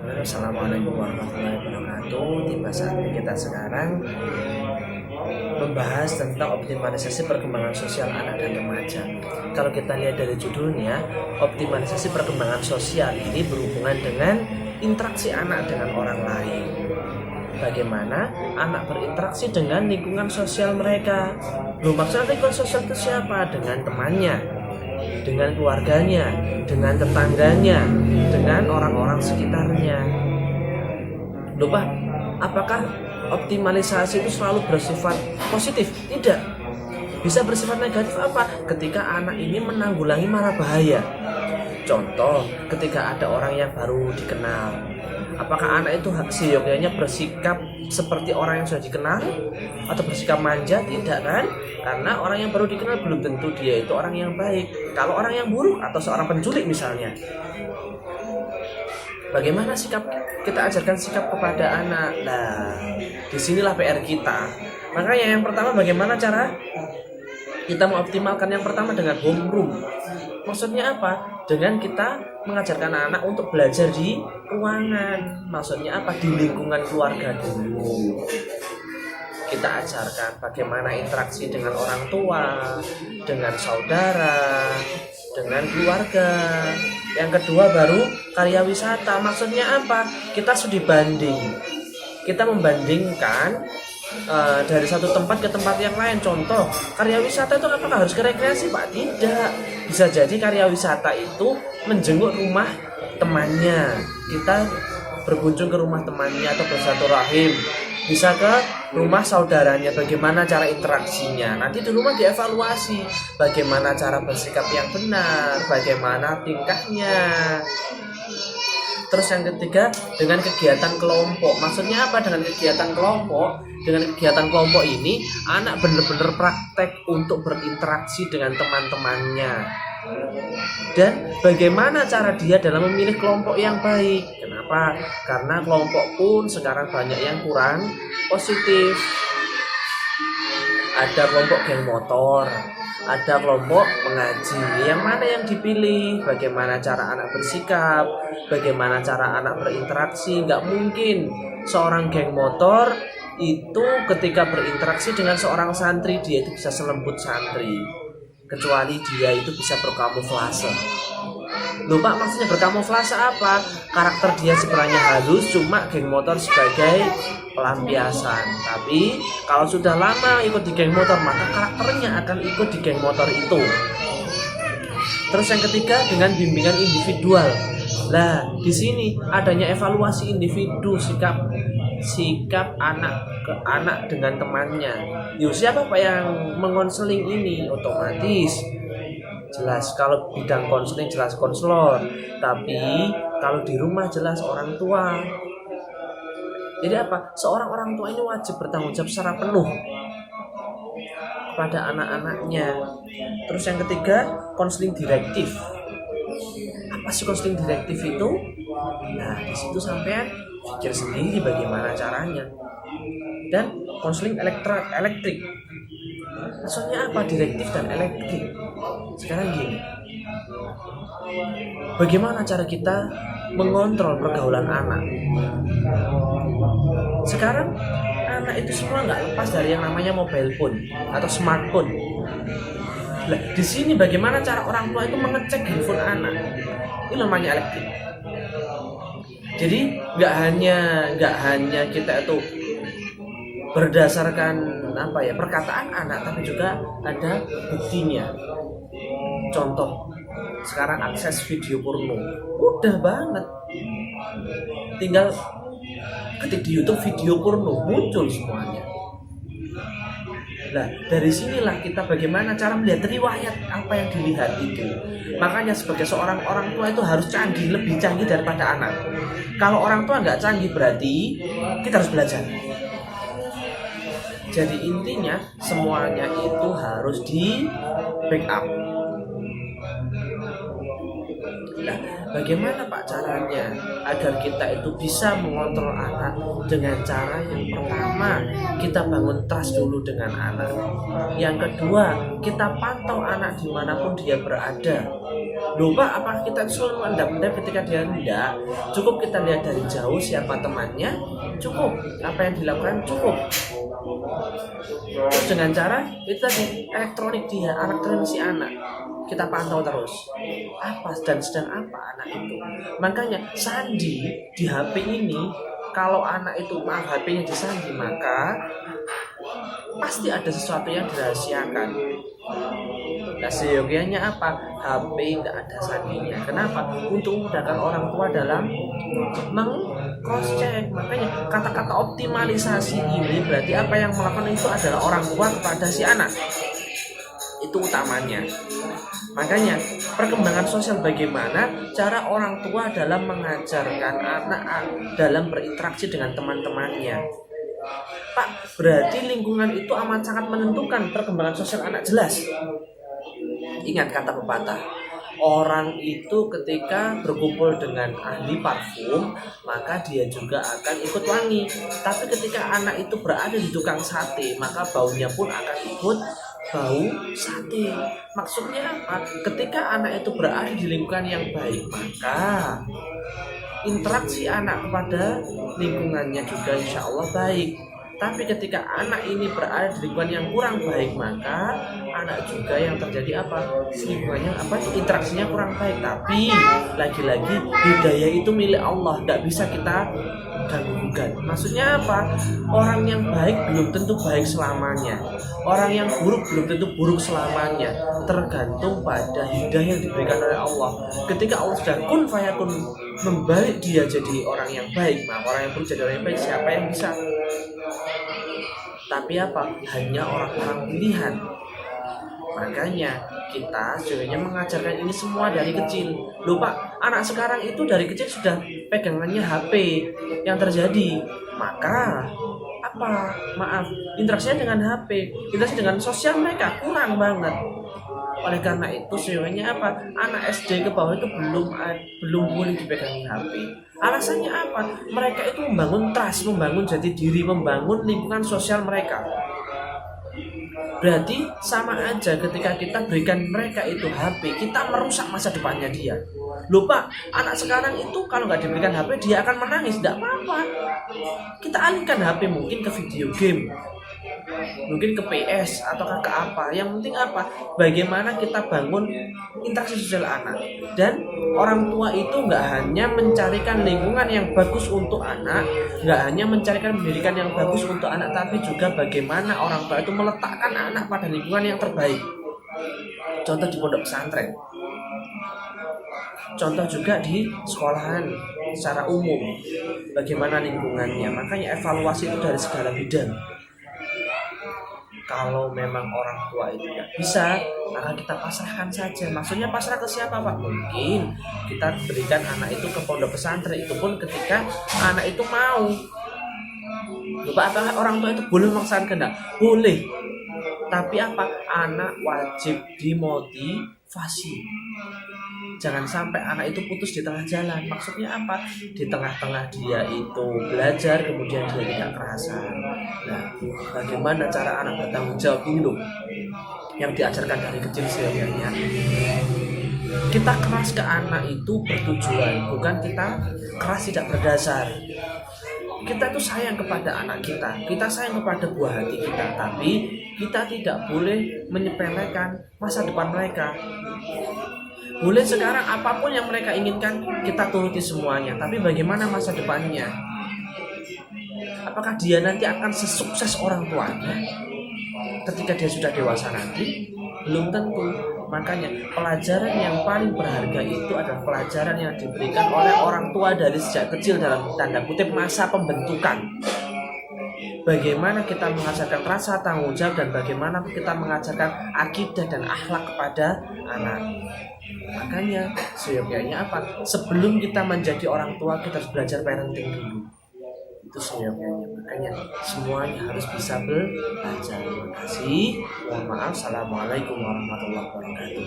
Assalamualaikum warahmatullahi wabarakatuh. Tiba saatnya kita sekarang membahas tentang optimalisasi perkembangan sosial anak dan remaja. Kalau kita lihat dari judulnya, optimalisasi perkembangan sosial ini berhubungan dengan interaksi anak dengan orang lain. Bagaimana anak berinteraksi dengan lingkungan sosial mereka. Maksudnya lingkungan sosial itu siapa? Dengan temannya, dengan keluarganya, dengan tetangganya, dengan orang-orang sekitarnya. Lupa, apakah optimalisasi itu selalu bersifat positif? Tidak. Bisa bersifat negatif apa? Ketika anak ini menanggulangi mara bahaya. Contoh, ketika ada orang yang baru dikenal, apakah anak itu seyogyanya bersikap seperti orang yang sudah dikenal atau bersikap manja? Tidak kan? Karena orang yang baru dikenal belum tentu dia itu orang yang baik. Kalau orang yang buruk atau seorang penculik misalnya, bagaimana sikap kita ajarkan sikap kepada anak? Nah, disinilah PR kita. Makanya yang pertama, bagaimana cara kita mengoptimalkan? Yang pertama dengan homeroom. Maksudnya apa? Dengan kita mengajarkan anak untuk belajar di ruangan. Maksudnya apa? Di lingkungan keluarga dulu. Kita ajarkan bagaimana interaksi dengan orang tua, dengan saudara, dengan keluarga. Yang kedua baru karya wisata. Maksudnya apa? Kita studi banding. Kita membandingkan dari satu tempat ke tempat yang lain. Contoh, karya wisata itu apakah harus ke rekreasi, Pak? Tidak. Bisa jadi karya wisata itu menjenguk rumah temannya. Kita berkunjung ke rumah temannya atau bersilaturahim. Bisa ke rumah saudaranya. Bagaimana cara interaksinya? Nanti di rumah dievaluasi. Bagaimana cara bersikap yang benar? Bagaimana tingkahnya? Terus yang ketiga, dengan kegiatan kelompok. Maksudnya apa dengan kegiatan kelompok? Dengan kegiatan kelompok ini, anak benar-benar praktek untuk berinteraksi dengan teman-temannya. Dan bagaimana cara dia dalam memilih kelompok yang baik. Kenapa? Karena kelompok pun sekarang banyak yang kurang positif. Ada kelompok geng motor, ada kelompok mengaji. Yang mana yang dipilih? Bagaimana cara anak bersikap? Bagaimana cara anak berinteraksi? Nggak mungkin seorang geng motor itu ketika berinteraksi dengan seorang santri dia itu bisa selembut santri, kecuali dia itu bisa berkamuflase. Loh Pak, maksudnya berkamuflase apa? Karakter dia sebenarnya halus, cuma geng motor sebagai pelampiasan. Tapi kalau sudah lama ikut di geng motor, maka karakternya akan ikut di geng motor itu. Terus yang ketiga dengan bimbingan individual. Lah, di sini adanya evaluasi individu, sikap anak ke anak dengan temannya. Siapa Pak yang mengonseling ini? Otomatis jelas kalau bidang konseling jelas konselor, tapi kalau di rumah jelas orang tua. Jadi apa? Seorang orang tua ini wajib bertanggung jawab secara penuh kepada anak-anaknya. Terus yang ketiga, konseling direktif. Apa sih konseling direktif itu? Nah, di situ sampean pikir sendiri bagaimana caranya. Dan konseling elektrik. Maksudnya apa direktif dan elektrik? Sekarang gini, bagaimana cara kita mengontrol pergaulan anak? Sekarang anak itu semua nggak lepas dari yang namanya mobile phone atau smartphone. Nah, di sini bagaimana cara orang tua itu mengecek handphone anak? Ini namanya elektrik. Jadi nggak hanya kita itu berdasarkan perkataan anak, tapi juga ada buktinya. Contoh, sekarang akses video porno mudah banget, tinggal ketik di YouTube video porno muncul semuanya. Nah, dari sinilah kita bagaimana cara melihat riwayat apa yang dilihat itu. Makanya sebagai seorang orang tua itu harus canggih, lebih canggih daripada anak. Kalau orang tua nggak canggih berarti kita harus belajar. Jadi intinya semuanya itu harus di backup. Nah, bagaimana Pak caranya agar kita itu bisa mengontrol anak? Dengan cara yang pertama, kita bangun trust dulu dengan anak. Yang kedua, kita pantau anak dimanapun dia berada. Lupa apakah kita selalu mengendap-endap ketika dia hendak? Cukup kita lihat dari jauh siapa temannya, cukup apa yang dilakukan cukup. Dengan cara itu tadi elektronik dia, elektronik si anak kita pantau terus apa dan sedang apa anak itu. Makanya sandi di HP ini, kalau anak itu HP-nya disandi maka pasti ada sesuatu yang dirahasiakan. Nah, seyogianya apa? HP nggak ada sandinya. Kenapa? Untuk memudahkan orang tua dalam cross check. Makanya kata-kata optimalisasi ini berarti apa yang melakukan itu adalah orang tua kepada si anak. Itu utamanya. Makanya perkembangan sosial bagaimana cara orang tua dalam mengajarkan anak dalam berinteraksi dengan teman-temannya. Pak, berarti lingkungan itu amat sangat menentukan perkembangan sosial anak, jelas. Ingat kata pepatah, orang itu ketika berkumpul dengan ahli parfum maka dia juga akan ikut wangi. Tapi ketika anak itu berada di tukang sate maka baunya pun akan ikut bau sate. Maksudnya apa? Ketika anak itu berada di lingkungan yang baik maka interaksi anak kepada lingkungannya juga insya Allah baik. Tapi ketika anak ini berada di lingkungan yang kurang baik maka anak juga yang terjadi apa? Lingkungannya apa? Interaksinya kurang baik. Tapi lagi-lagi hidayah itu milik Allah, tidak bisa kita ganggu-gugat. Maksudnya apa? Orang yang baik belum tentu baik selamanya. Orang yang buruk belum tentu buruk selamanya. Tergantung pada hidayah yang diberikan oleh Allah. Ketika Allah sudah kun fayakun membalik dia jadi orang yang baik, nah orang yang buruk jadi orang yang baik, siapa yang bisa? Tapi apa? Hanya orang-orang pilihan. Makanya kita sebenarnya mengajarkan ini semua dari kecil. Lupa, anak sekarang itu dari kecil sudah pegangannya HP. Yang terjadi maka apa? Maaf, interaksinya dengan HP, interaksi dengan sosial mereka kurang banget. Oleh karena itu sebenarnya apa? Anak SD ke bawah itu belum boleh dipegangi HP. Alasannya apa? Mereka itu membangun trust, membangun jati diri, membangun lingkungan sosial mereka. Berarti sama aja ketika kita berikan mereka itu HP, kita merusak masa depannya dia. Lupa, anak sekarang itu kalau nggak diberikan HP dia akan menangis, tidak apa-apa. Kita alihkan HP mungkin ke video game, mungkin ke PS atau ke apa. Yang penting apa? Bagaimana kita bangun interaksi sosial anak. Dan orang tua itu nggak hanya mencarikan lingkungan yang bagus untuk anak, nggak hanya mencarikan pendidikan yang bagus untuk anak, tapi juga bagaimana orang tua itu meletakkan anak pada lingkungan yang terbaik. Contoh di pondok pesantren, contoh juga di sekolahan secara umum, bagaimana lingkungannya. Makanya evaluasi itu dari segala bidang. Kalau memang orang tua itu tidak bisa, maka kita pasrahkan saja. Maksudnya pasrah ke siapa Pak? Mungkin kita berikan anak itu ke pondok pesantren, itu pun ketika anak itu mau. Lupa, apakah orang tua itu boleh memaksakan kehendak? Boleh. Tapi apa? Anak wajib dimotivasi. Jangan sampai anak itu putus di tengah jalan. Maksudnya apa? Di tengah-tengah dia itu belajar, kemudian dia tidak kerasa. Nah, bagaimana cara anak bertanggung jawab ini loh, yang diajarkan dari kecil sebenarnya. Kita keras ke anak itu bertujuan, bukan kita keras tidak berdasar. Kita itu sayang kepada anak kita, kita sayang kepada buah hati kita, tapi kita tidak boleh menyepelekan masa depan mereka. Boleh sekarang apapun yang mereka inginkan kita turuti semuanya, tapi bagaimana masa depannya? Apakah dia nanti akan sesukses orang tuanya ketika dia sudah dewasa nanti? Belum tentu. Makanya pelajaran yang paling berharga itu adalah pelajaran yang diberikan oleh orang tua dari sejak kecil, dalam tanda kutip masa pembentukan. Bagaimana kita mengajarkan rasa tanggung jawab dan bagaimana kita mengajarkan akidah dan akhlak kepada anak. Makanya seyogyanya apa? Sebelum kita menjadi orang tua, kita harus belajar parenting dulu. Itu seyogyanya. Makanya semuanya harus bisa belajar. Terima kasih. Mohon maaf. Assalamualaikum warahmatullahi wabarakatuh.